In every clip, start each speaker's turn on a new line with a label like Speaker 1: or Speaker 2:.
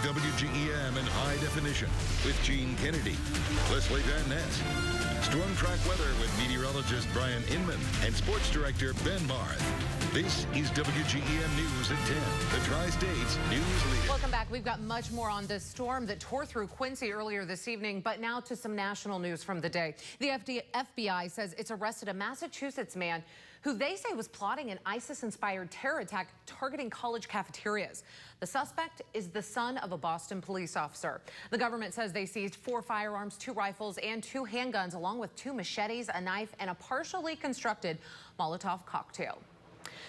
Speaker 1: WGEM in high definition with Gene Kennedy, Lesley Van Ness, storm track weather with meteorologist Bryant Inman and sports director Ben Marth. This is WGEM News at 10, the Tri-States News Leader.
Speaker 2: Welcome back. We've got much more on this storm that tore through Quincy earlier this evening, but now to some national news from the day. The FBI says it's arrested a Massachusetts man who they say was plotting an ISIS-inspired terror attack targeting college cafeterias. The suspect is the son of a Boston police officer. The government says they seized 4 firearms, 2 rifles, and 2 handguns, along with 2 machetes, a knife, and a partially constructed Molotov cocktail.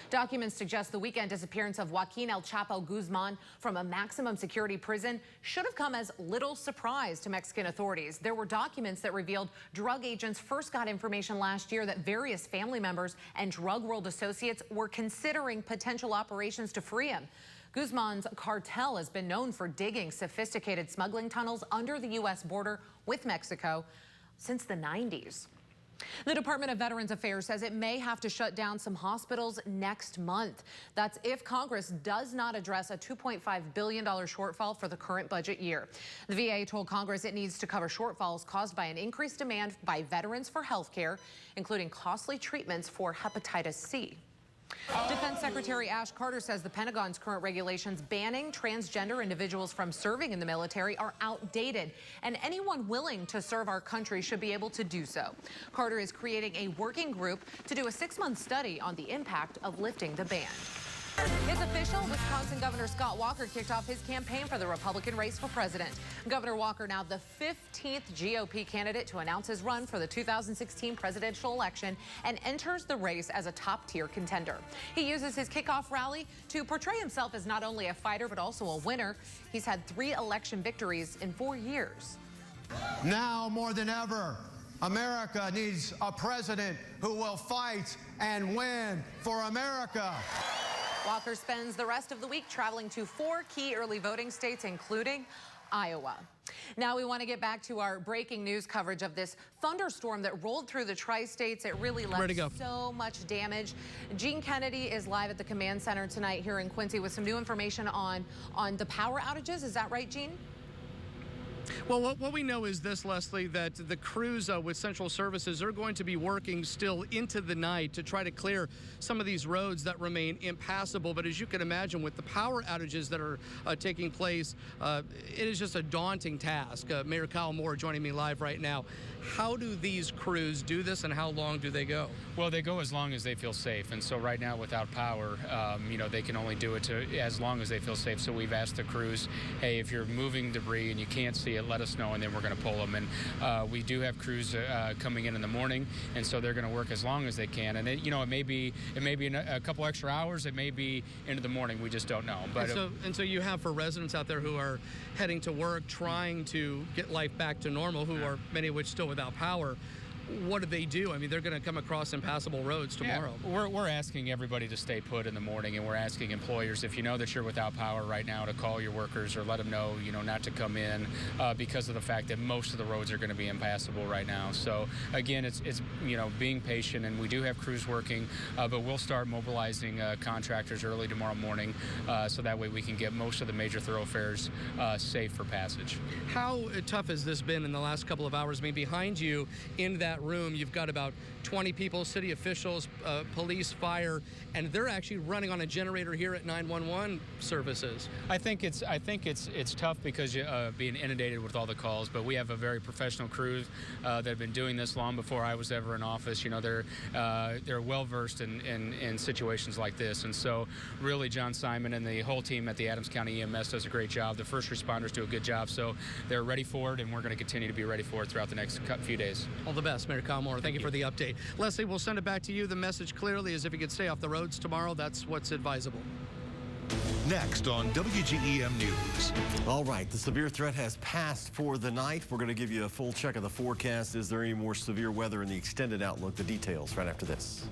Speaker 2: Documents suggest the weekend disappearance of Joaquin El Chapo Guzman from a maximum security prison should have come as little surprise to Mexican authorities. There were documents that revealed drug agents first got information last year that various family members and drug world associates were considering potential operations to free him. Guzman's cartel has been known for digging sophisticated smuggling tunnels under the U.S. border with Mexico since the 90s. The Department of Veterans Affairs says it may have to shut down some hospitals next month. That's if Congress does not address a $2.5 billion shortfall for the current budget year. The VA told Congress it needs to cover shortfalls caused by an increased demand by veterans for health care, including costly treatments for hepatitis C. Defense Secretary Ash Carter says the Pentagon's current regulations banning transgender individuals from serving in the military are outdated, and anyone willing to serve our country should be able to do so. Carter is creating a working group to do a 6-month study on the impact of lifting the ban. It's official. Wisconsin Governor Scott Walker kicked off his campaign for the Republican race for president. Governor Walker, now the 15th GOP candidate to announce his run for the 2016 presidential election, and enters the race as a top-tier contender. He uses his kickoff rally to portray himself as not only a fighter but also a winner. He's had 3 election victories in 4 years.
Speaker 3: Now more than ever, America needs a president who will fight and win for America.
Speaker 2: Walker spends the rest of the week traveling to 4 key early voting states, including Iowa. Now we want to get back to our breaking news coverage of this thunderstorm that rolled through the Tri-States. It really left so much damage. Gene Kennedy is live at the command center tonight here in Quincy with some new information on the power outages. Is that right, Gene?
Speaker 4: Well, what we know is this, Lesley, that the crews with Central Services are going to be working still into the night to try to clear some of these roads that remain impassable. But as you can imagine, with the power outages that are taking place, it is just a daunting task. Mayor Kyle Moore joining me live right now. How do these crews do this, and how long do they go?
Speaker 5: Well, they go as long as they feel safe. And so right now, without power, they can only do it as long as they feel safe. So we've asked the crews, hey, if you're moving debris and you can't see it, let us know, and then we're going to pull them. And we do have crews coming in the morning, and so they're going to work as long as they can. And it may be a couple extra hours. It may be into the morning. We just don't know. But
Speaker 4: and so you have, for residents out there who are heading to work, trying to get life back to normal, who are many of which still without power, what do they do? I mean, they're going to come across impassable roads tomorrow.
Speaker 5: Yeah, we're asking everybody to stay put in the morning, and we're asking employers, if you know that you're without power right now, to call your workers or let them know, not to come in because of the fact that most of the roads are going to be impassable right now. So again, it's being patient, and we do have crews working, but we'll start mobilizing contractors early tomorrow morning so that way we can get most of the major thoroughfares safe for passage.
Speaker 4: How tough has this been in the last couple of hours? I mean, behind you in that room, you've got about 20 people, city officials, police, fire, and they're actually running on a generator here at 911 services.
Speaker 5: I think it's tough because being inundated with all the calls, but we have a very professional crew that have been doing this long before I was ever in office. They're well versed in situations like this, and so really John Simon and the whole team at the Adams County EMS does a great job. The first responders do a good job, so they're ready for it, and we're going to continue to be ready for it throughout the next few days.
Speaker 4: All the best, Mayor Kyle Moore. Thank you for the update. Lesley, we'll send it back to you. The message clearly is if you could stay off the roads tomorrow, that's what's advisable.
Speaker 1: Next on WGEM News.
Speaker 6: All right, the severe threat has passed for the night. We're going to give you a full check of the forecast. Is there any more severe weather in the extended outlook? The details right after this.